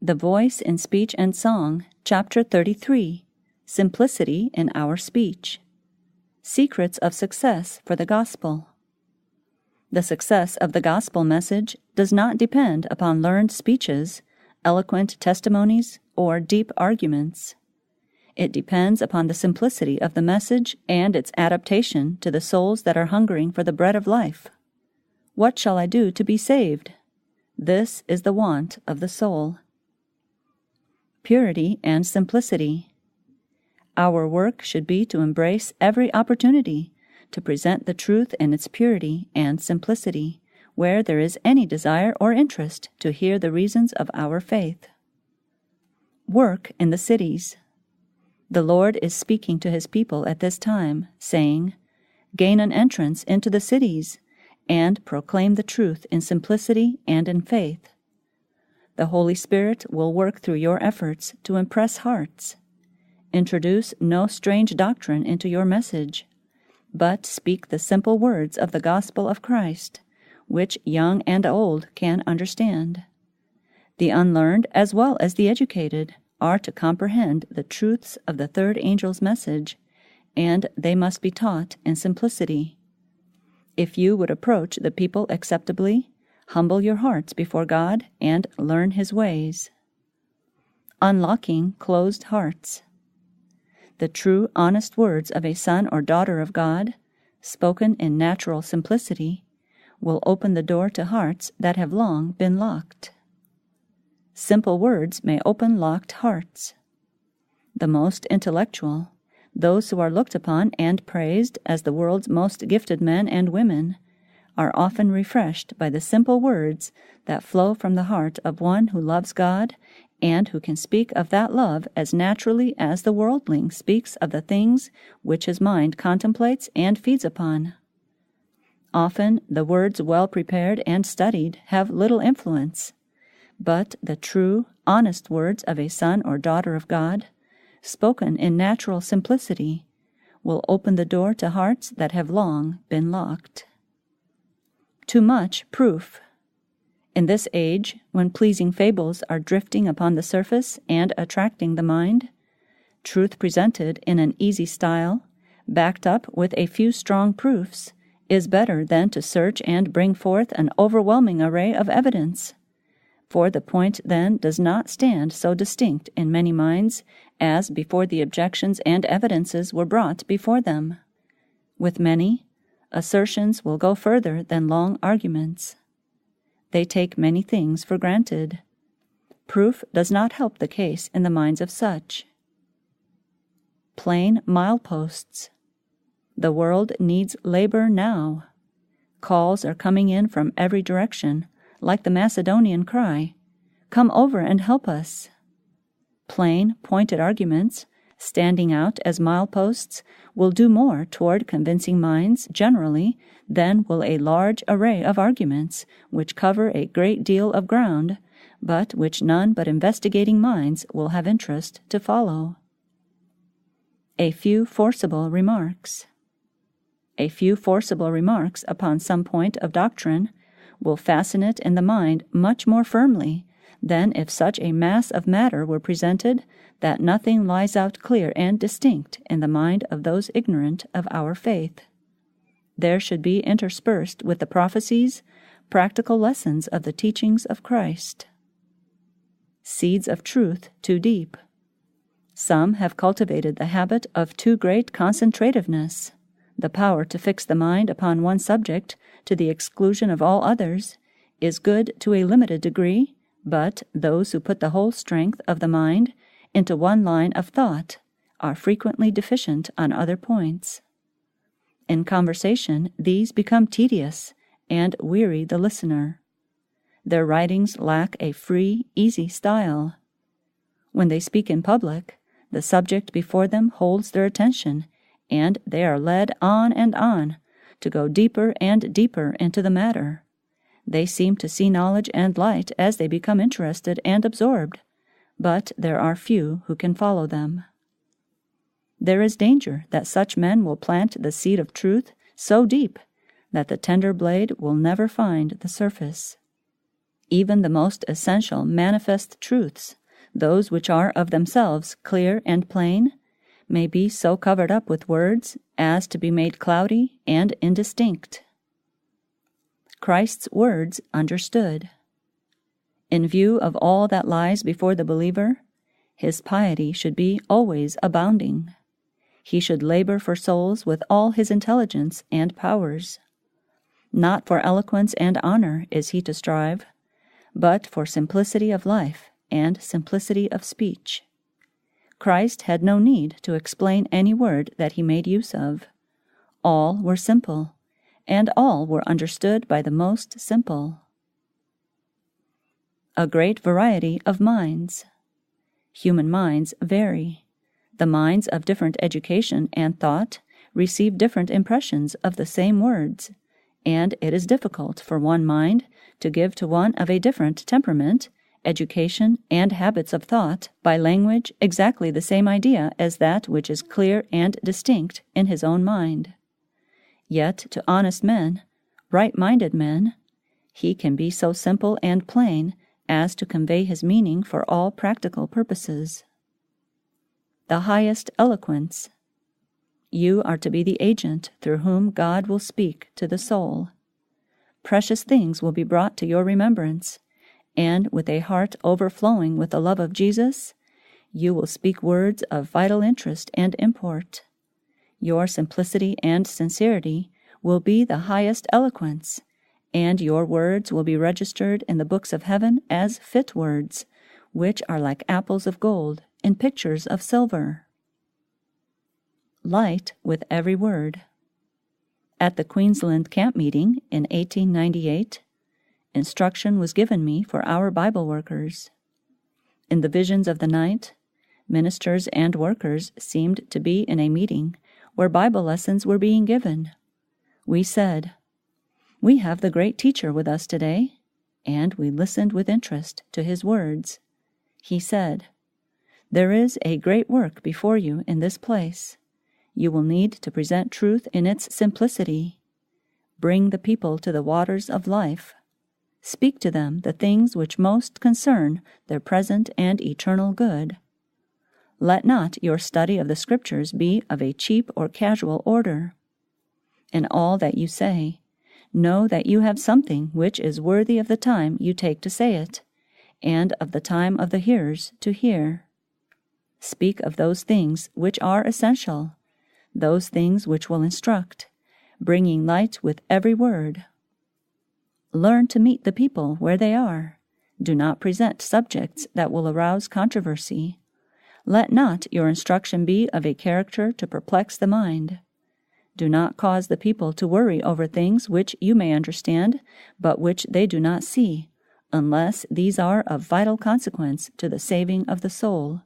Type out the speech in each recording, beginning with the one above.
The Voice in Speech and Song, Chapter 33, Simplicity in Our Speech. Secrets of Success for the Gospel. The success of the gospel message does not depend upon learned speeches, eloquent testimonies, or deep arguments. It depends upon the simplicity of the message and its adaptation to the souls that are hungering for the bread of life. What shall I do to be saved? This is the want of the soul. Purity and simplicity. Our work should be to embrace every opportunity to present the truth in its purity and simplicity, where there is any desire or interest to hear the reasons of our faith. Work in the cities. The Lord is speaking to His people at this time, saying, "Gain an entrance into the cities, and proclaim the truth in simplicity and in faith." The Holy Spirit will work through your efforts to impress hearts. Introduce no strange doctrine into your message, but speak the simple words of the gospel of Christ, which young and old can understand. The unlearned as well as the educated are to comprehend the truths of the third angel's message, and they must be taught in simplicity. If you would approach the people acceptably, humble your hearts before God and learn His ways. Unlocking closed hearts. The true, honest words of a son or daughter of God, spoken in natural simplicity, will open the door to hearts that have long been locked. Simple words may open locked hearts. The most intellectual, those who are looked upon and praised as the world's most gifted men and women, are often refreshed by the simple words that flow from the heart of one who loves God and who can speak of that love as naturally as the worldling speaks of the things which his mind contemplates and feeds upon. Often the words well prepared and studied have little influence, but the true, honest words of a son or daughter of God, spoken in natural simplicity, will open the door to hearts that have long been locked. Too much proof. In this age, when pleasing fables are drifting upon the surface and attracting the mind, truth presented in an easy style, backed up with a few strong proofs, is better than to search and bring forth an overwhelming array of evidence. For the point then does not stand so distinct in many minds as before the objections and evidences were brought before them. With many, assertions will go further than long arguments. They take many things for granted. Proof does not help the case in the minds of such. Plain mileposts. The world needs labor now. Calls are coming in from every direction, like the Macedonian cry, "Come over and help us." Plain, pointed arguments, standing out as mileposts, will do more toward convincing minds generally than will a large array of arguments which cover a great deal of ground, but which none but investigating minds will have interest to follow. A few forcible remarks. A few forcible remarks upon some point of doctrine will fasten it in the mind much more firmly than if such a mass of matter were presented that nothing lies out clear and distinct in the mind of those ignorant of our faith. There should be interspersed with the prophecies practical lessons of the teachings of Christ. Seeds of truth too deep. Some have cultivated the habit of too great concentrativeness. The power to fix the mind upon one subject to the exclusion of all others is good to a limited degree, but those who put the whole strength of the mind into one line of thought are frequently deficient on other points. In conversation, these become tedious and weary the listener. Their writings lack a free, easy style. When they speak in public, the subject before them holds their attention, and they are led on and on to go deeper and deeper into the matter. They seem to see knowledge and light as they become interested and absorbed, but there are few who can follow them. There is danger that such men will plant the seed of truth so deep that the tender blade will never find the surface. Even the most essential manifest truths, those which are of themselves clear and plain, may be so covered up with words as to be made cloudy and indistinct. Christ's words understood. In view of all that lies before the believer, his piety should be always abounding. He should labor for souls with all his intelligence and powers. Not for eloquence and honor is he to strive, but for simplicity of life and simplicity of speech. Christ had no need to explain any word that he made use of. All were simple, and all were understood by the most simple. A great variety of minds. Human minds vary. The minds of different education and thought receive different impressions of the same words, and it is difficult for one mind to give to one of a different temperament, education, and habits of thought by language exactly the same idea as that which is clear and distinct in his own mind. Yet to honest men, right-minded men, he can be so simple and plain as to convey his meaning for all practical purposes. The highest eloquence. You are to be the agent through whom God will speak to the soul. Precious things will be brought to your remembrance, and with a heart overflowing with the love of Jesus, you will speak words of vital interest and import. Your simplicity and sincerity will be the highest eloquence, and your words will be registered in the books of heaven as fit words, which are like apples of gold in pictures of silver. Light with every word. At the Queensland camp meeting in 1898, instruction was given me for our Bible workers. In the visions of the night, ministers and workers seemed to be in a meeting where Bible lessons were being given. We said, "We have the great teacher with us today," and we listened with interest to his words. He said, "There is a great work before you in this place. You will need to present truth in its simplicity. Bring the people to the waters of life. Speak to them the things which most concern their present and eternal good. Let not your study of the Scriptures be of a cheap or casual order. In all that you say, know that you have something which is worthy of the time you take to say it, and of the time of the hearers to hear. Speak of those things which are essential, those things which will instruct, bringing light with every word. Learn to meet the people where they are. Do not present subjects that will arouse controversy. Let not your instruction be of a character to perplex the mind. Do not cause the people to worry over things which you may understand, but which they do not see, unless these are of vital consequence to the saving of the soul.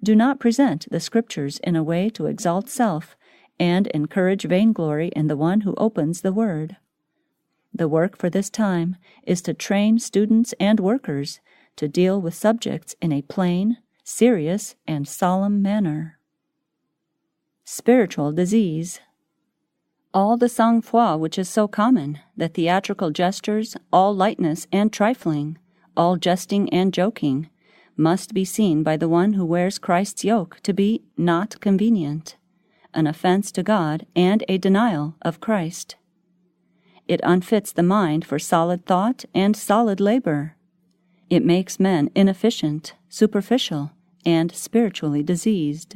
Do not present the Scriptures in a way to exalt self and encourage vainglory in the one who opens the Word. The work for this time is to train students and workers to deal with subjects in a plain, serious, and solemn manner. Spiritual disease. All the sang-froid which is so common, the theatrical gestures, all lightness and trifling, all jesting and joking, must be seen by the one who wears Christ's yoke to be not convenient, an offense to God and a denial of Christ. It unfits the mind for solid thought and solid labor. It makes men inefficient, superficial, and spiritually diseased.